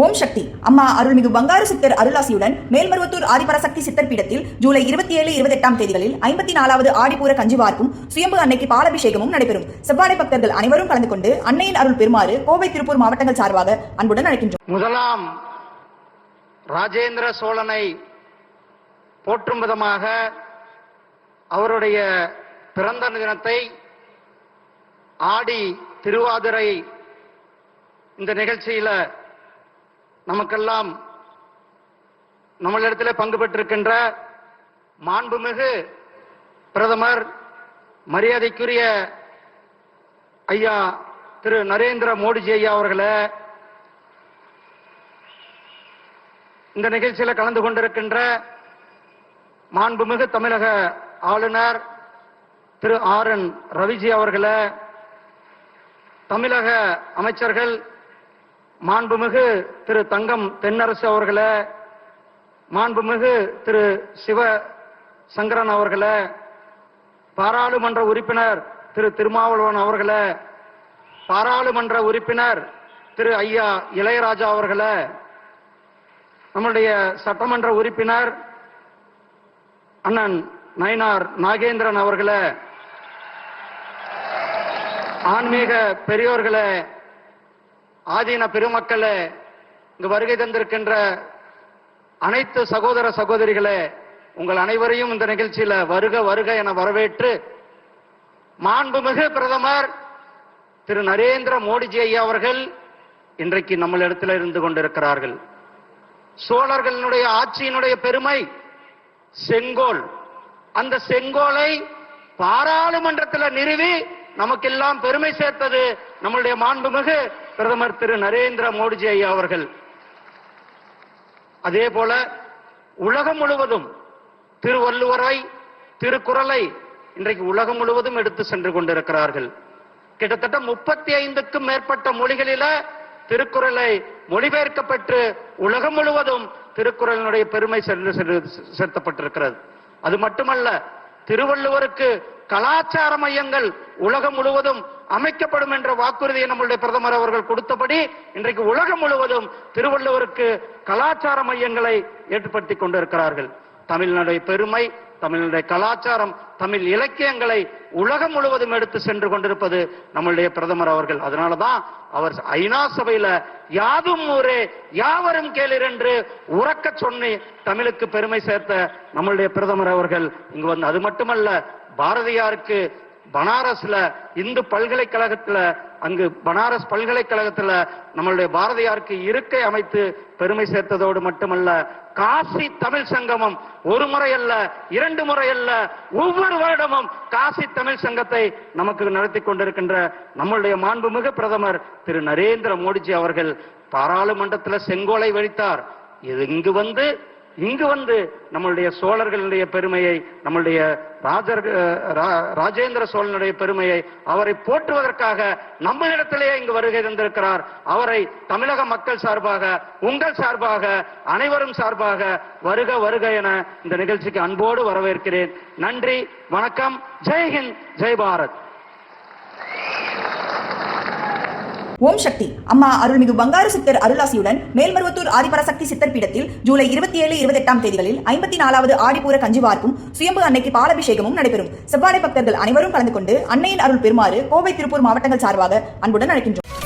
ஓம் சக்தி அம்மா அருள்மிகு பங்காரு சித்தர் அருளாசியுடன் மேல்மருவத்தூர் ஆதிபராசக்தி சித்தர் பீடத்தில் ஜூலை 27, 28 தேதிகளில் 54வது ஆடிப்பூர கஞ்சிவார்ப்பும் சுயம்பு அன்னைக்கு பாலாபிஷேகமும் நடைபெறும். செவ்வாடை பக்தர்கள் அனைவரும் கலந்து கொண்டு அன்னையின் அருள் பெறுமாறு கோவை, திருப்பூர் மாவட்டங்கள் சார்பாக அன்புடன் அழைக்கின்றோம். முதலாம் ராஜேந்திர சோழனை போற்றும் விதமாக அவருடைய பிறந்த தினத்தை ஆடி திருவாதிரை இந்த நிகழ்ச்சியில நமக்கெல்லாம் நம்மளிடத்தில் பங்கு பெற்றிருக்கின்ற மாண்புமிகு பிரதமர் மரியாதைக்குரிய ஐயா திரு நரேந்திர மோடிஜி ஐயா அவர்களே, இந்த நிகழ்ச்சியில் கலந்து கொண்டிருக்கின்ற மாண்புமிகு தமிழக ஆளுநர் திரு ஆர்.என். ரவிஜி அவர்களே, தமிழக அமைச்சர்கள் மாண்புமிகு திரு தங்கம் தென்னரசு அவர்களே, மாண்புமிகு திரு சிவ சங்கரன் அவர்களே, பாராளுமன்ற உறுப்பினர் திரு திருமாவளவன் அவர்களே, பாராளுமன்ற உறுப்பினர் திரு ஐயா இளையராஜா அவர்களே, நம்முடைய சட்டமன்ற உறுப்பினர் அண்ணன் நயினார் நாகேந்திரன் அவர்களே, ஆன்மீக பெரியோர்களே, ஆதீன பெருமக்களே, இங்கு வருகை தந்திருக்கின்ற அனைத்து சகோதர சகோதரிகளே, உங்கள் அனைவரையும் இந்த நிகழ்ச்சியில வருக வருக என வரவேற்று மாண்புமிகு பிரதமர் திரு நரேந்திர மோடிஜி ஐயா அவர்கள் இன்றைக்கு நம்மளிடத்தில் இருந்து கொண்டிருக்கிறார்கள். சோழர்களுடைய ஆட்சியினுடைய பெருமை செங்கோல். அந்த செங்கோலை பாராளுமன்றத்தில் நிறுவி நமக்கெல்லாம் பெருமை சேர்த்தது நம்முடைய மாண்புமிகு பிரதமர் திரு நரேந்திர மோடிஜி ஐயா அவர்கள். அதே போல உலகம் முழுவதும் திருவள்ளுவரை, திருக்குறளை இன்றைக்கு உலகம் முழுவதும் எடுத்து சென்று கொண்டிருக்கிறார்கள். கிட்டத்தட்ட 35க்கும் மேற்பட்ட மொழிகளில திருக்குறளை மொழிபெயர்க்கப்பட்டு உலகம் முழுவதும் திருக்குறளினுடைய பெருமை சேர்த்தப்பட்டிருக்கிறது. அது மட்டுமல்ல, திருவள்ளுவருக்கு கலாச்சார மையங்கள் உலகம் முழுவதும் அமைக்கப்படும் என்ற வாக்குறுதியை நம்முடைய பிரதமர் அவர்கள் கொடுத்தபடி இன்றைக்கு உலகம் முழுவதும் திருவள்ளுவருக்கு கலாச்சார மையங்களை ஏற்படுத்திக் கொண்டிருக்கிறார்கள். தமிழினுடைய பெருமை, தமிழினுடைய கலாச்சாரம், தமிழ் இலக்கியங்களை உலகம் முழுவதும் எடுத்து சென்று கொண்டிருப்பது நம்முடைய பிரதமர் அவர்கள். அதனாலதான் அவர் ஐநா சபையில யாதும் ஊரே யாவரும் கேளீர் என்று உறக்க சொன்னி தமிழுக்கு பெருமை சேர்த்த நம்முடைய பிரதமர் அவர்கள் இங்கு வந்து, அது மட்டுமல்ல, பாரதியாருக்கு பனாரஸ்ல இந்து பல்கலைக்கழகத்துல, அங்கு பனாரஸ் பல்கலைக்கழகத்துல நம்மளுடைய பாரதியாருக்கு இருக்கை அமைத்து பெருமை சேர்த்ததோடு மட்டுமல்ல, காசி தமிழ் சங்கமம் ஒரு முறை அல்ல, 2 முறை அல்ல, ஒவ்வொரு வருடமும் காசி தமிழ் சங்கத்தை நமக்கு நடத்தி கொண்டிருக்கின்ற நம்முடைய மாண்புமிகு பிரதமர் திரு நரேந்திர மோடிஜி அவர்கள் பாராளுமன்றத்தில் செங்கோலை வைத்தார். இது இங்கு வந்து நம்மளுடைய சோழர்களுடைய பெருமையை, நம்மளுடைய ராஜேந்திர சோழனுடைய பெருமையை, அவரை போற்றுவதற்காக நம்ம இடத்திலேயே இங்கு வருகை தந்திருக்கிறார். அவரை தமிழக மக்கள் சார்பாக, உங்கள் சார்பாக, அனைவரும் சார்பாக வருக வருக என இந்த நிகழ்ச்சிக்கு அன்போடு வரவேற்கிறேன். நன்றி, வணக்கம், ஜெய்ஹிந்த், ஜெய் பாரத். ஓம் சக்தி அம்மா அருள்மிகு பங்காரு சித்தர் அருளாசியுடன் மேல்மருவத்தூர் ஆதிபராசக்தி சித்தர் பீடத்தில் ஜூலை 27, 28 தேதிகளில் 54வது ஆடிப்பூர கஞ்சிவார்ப்பும் சுயம்பு அன்னைக்கு பாலாபிஷேகமும் நடைபெறும். செவ்வாடை பக்தர்கள் அனைவரும் கலந்து கொண்டு அன்னையின் அருள் பெறுமாறு கோவை, திருப்பூர் மாவட்டங்கள் சார்பாக அன்புடன் அழைக்கின்றோம்.